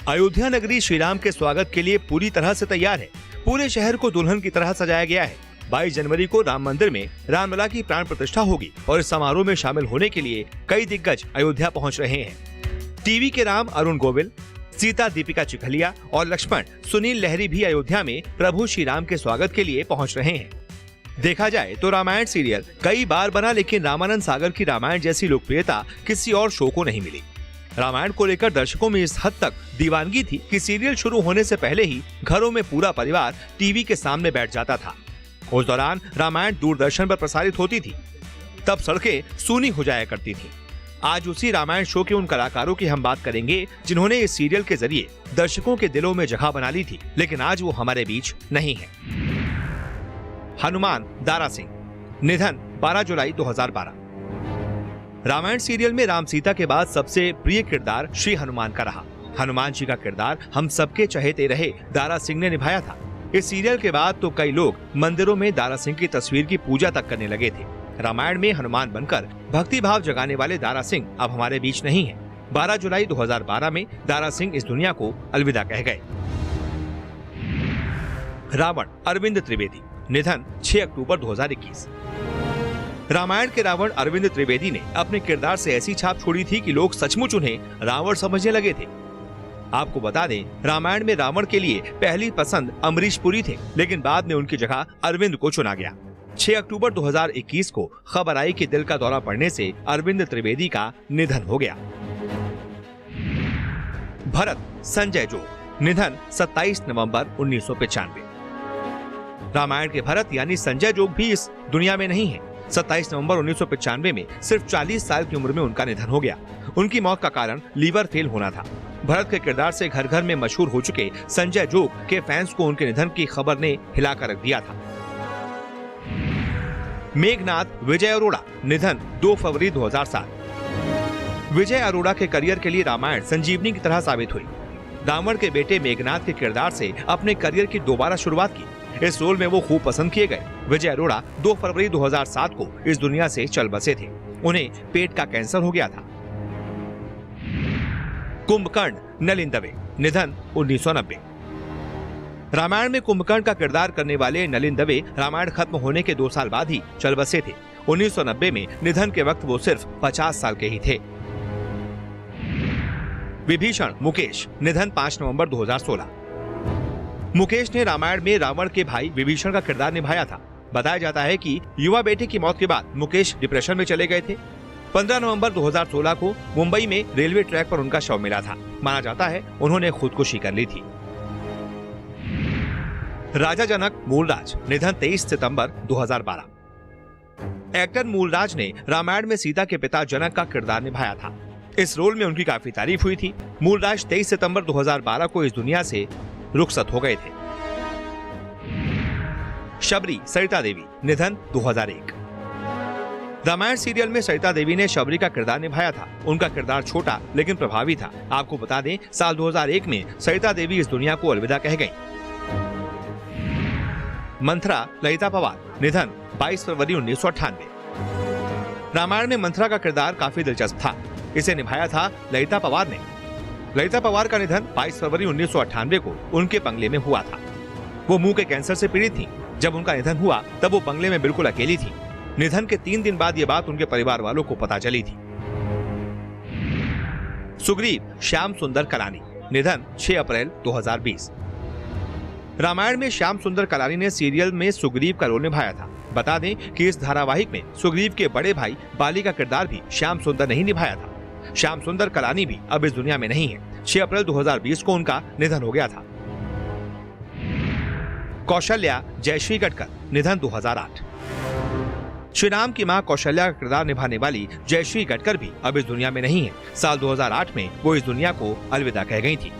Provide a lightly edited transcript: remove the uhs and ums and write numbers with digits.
अयोध्या नगरी श्री राम के स्वागत के लिए पूरी तरह से तैयार है। पूरे शहर को दुल्हन की तरह सजाया गया है। 22 जनवरी को राम मंदिर में रामलला की प्राण प्रतिष्ठा होगी और इस समारोह में शामिल होने के लिए कई दिग्गज अयोध्या पहुंच रहे हैं। टीवी के राम अरुण गोविल, सीता दीपिका चिखलिया और लक्ष्मण सुनील लहरी भी अयोध्या में प्रभु श्री राम के स्वागत के लिए पहुंच रहे हैं। देखा जाए तो रामायण सीरियल कई बार बना, लेकिन रामानंद सागर की रामायण जैसी लोकप्रियता किसी और शो को नहीं मिली। रामायण को लेकर दर्शकों में इस हद तक दीवानगी थी कि सीरियल शुरू होने से पहले ही घरों में पूरा परिवार टीवी के सामने बैठ जाता था। उस दौरान रामायण दूरदर्शन पर प्रसारित होती थी, तब सड़कें सूनी हो जाया करती थीं। आज उसी रामायण शो के उन कलाकारों की हम बात करेंगे जिन्होंने इस सीरियल के जरिए दर्शकों के दिलों में जगह बना ली थी, लेकिन आज वो हमारे बीच नहीं है। हनुमान दारा सिंह, निधन 12 जुलाई 2012। रामायण सीरियल में राम सीता के बाद सबसे प्रिय किरदार श्री हनुमान का रहा। हनुमान जी का किरदार हम सबके चहेते रहे दारा सिंह ने निभाया था। इस सीरियल के बाद तो कई लोग मंदिरों में दारा सिंह की तस्वीर की पूजा तक करने लगे थे। रामायण में हनुमान बनकर भक्ति भाव जगाने वाले दारा सिंह अब हमारे बीच नहीं है। 12 जुलाई 2012 में दारा सिंह इस दुनिया को अलविदा कह गए। रावण अरविंद त्रिवेदी, निधन 6 अक्टूबर 2021। रामायण के रावण अरविंद त्रिवेदी ने अपने किरदार से ऐसी छाप छोड़ी थी कि लोग सचमुच उन्हें रावण समझने लगे थे। आपको बता दें, रामायण में रावण के लिए पहली पसंद अमरीश पुरी थे, लेकिन बाद में उनकी जगह अरविंद को चुना गया। 6 अक्टूबर 2021 को खबर आई कि दिल का दौरा पड़ने से अरविंद त्रिवेदी का निधन हो गया। भरत संजय जोग, निधन 27 नवंबर 1995। रामायण के भरत यानी संजय जोग भी इस दुनिया में नहीं है। 27 नवंबर 1995 में सिर्फ 40 साल की उम्र में उनका निधन हो गया। उनकी मौत का कारण लीवर फेल होना था। भरत के किरदार से घर घर में मशहूर हो चुके संजय जोग के फैंस को उनके निधन की खबर ने हिलाकर रख दिया था। मेघनाथ विजय अरोड़ा, निधन 2 फरवरी 2007। विजय अरोड़ा के करियर के लिए रामायण संजीवनी की तरह साबित हुई। रावण के बेटे मेघनाथ के किरदार से अपने करियर की दोबारा शुरुआत की। इस रोल में वो खूब पसंद किए गए। विजय अरोड़ा 2 फरवरी 2007 को इस दुनिया से चल बसे थे। उन्हें पेट का कैंसर हो गया था। कुंभकर्ण नलिन दवे, निधन 1990। रामायण में कुंभकर्ण का किरदार करने वाले नलिन दवे रामायण खत्म होने के 2 साल बाद ही चल बसे थे। 1990 में निधन के वक्त वो सिर्फ 50 साल के ही थे। विभीषण मुकेश, निधन 5 नवंबर 2016। मुकेश ने रामायण में रावण के भाई विभीषण का किरदार निभाया था। बताया जाता है कि युवा बेटे की मौत के बाद मुकेश डिप्रेशन में चले गए थे। 15 नवंबर 2016 को मुंबई में रेलवे ट्रैक पर उनका शव मिला था। माना जाता है उन्होंने खुदकुशी कर ली थी। राजा जनक मूलराज, निधन 23 सितंबर 2012। एक्टर मूलराज ने रामायण में सीता के पिता जनक का किरदार निभाया था। इस रोल में उनकी काफी तारीफ हुई थी। मूलराज 23 सितंबर 2012 को इस दुनिया से रुखसत हो गए थे। शबरी सरिता देवी, निधन 2001। रामायण सीरियल में सरिता देवी ने शबरी का किरदार निभाया था। उनका किरदार छोटा लेकिन प्रभावी था। आपको बता दें, साल 2001 में सरिता देवी इस दुनिया को अलविदा कह गईं। मंथरा ललिता पवार, निधन 22 फरवरी 1998। रामायण में मंथरा का किरदार काफी दिलचस्प था। इसे निभाया था ललिता पवार ने। ललिता पवार का निधन 22 फरवरी 1998 को उनके बंगले में हुआ था। वो मुंह के कैंसर से पीड़ित थीं। जब उनका निधन हुआ तब वो बंगले में बिल्कुल अकेली थी। निधन के 3 दिन बाद ये बात उनके परिवार वालों को पता चली थी। सुग्रीव श्याम सुंदर कलानी, निधन 6 अप्रैल 2020। रामायण में श्याम सुंदर कलानी ने सीरियल में सुग्रीव का रोल निभाया था। बता दें कि इस धारावाहिक में सुग्रीव के बड़े भाई बाली का किरदार भी श्याम सुंदर ने ही निभाया था। श्याम सुंदर कलानी भी अब इस दुनिया में नहीं है। 6 अप्रैल 2020 को उनका निधन हो गया था। कौशल्या जयश्री गटकर, निधन 2008। श्री राम की मां कौशल्या का किरदार निभाने वाली जयश्री गटकर भी अब इस दुनिया में नहीं है। साल 2008 में वो इस दुनिया को अलविदा कह गई थी।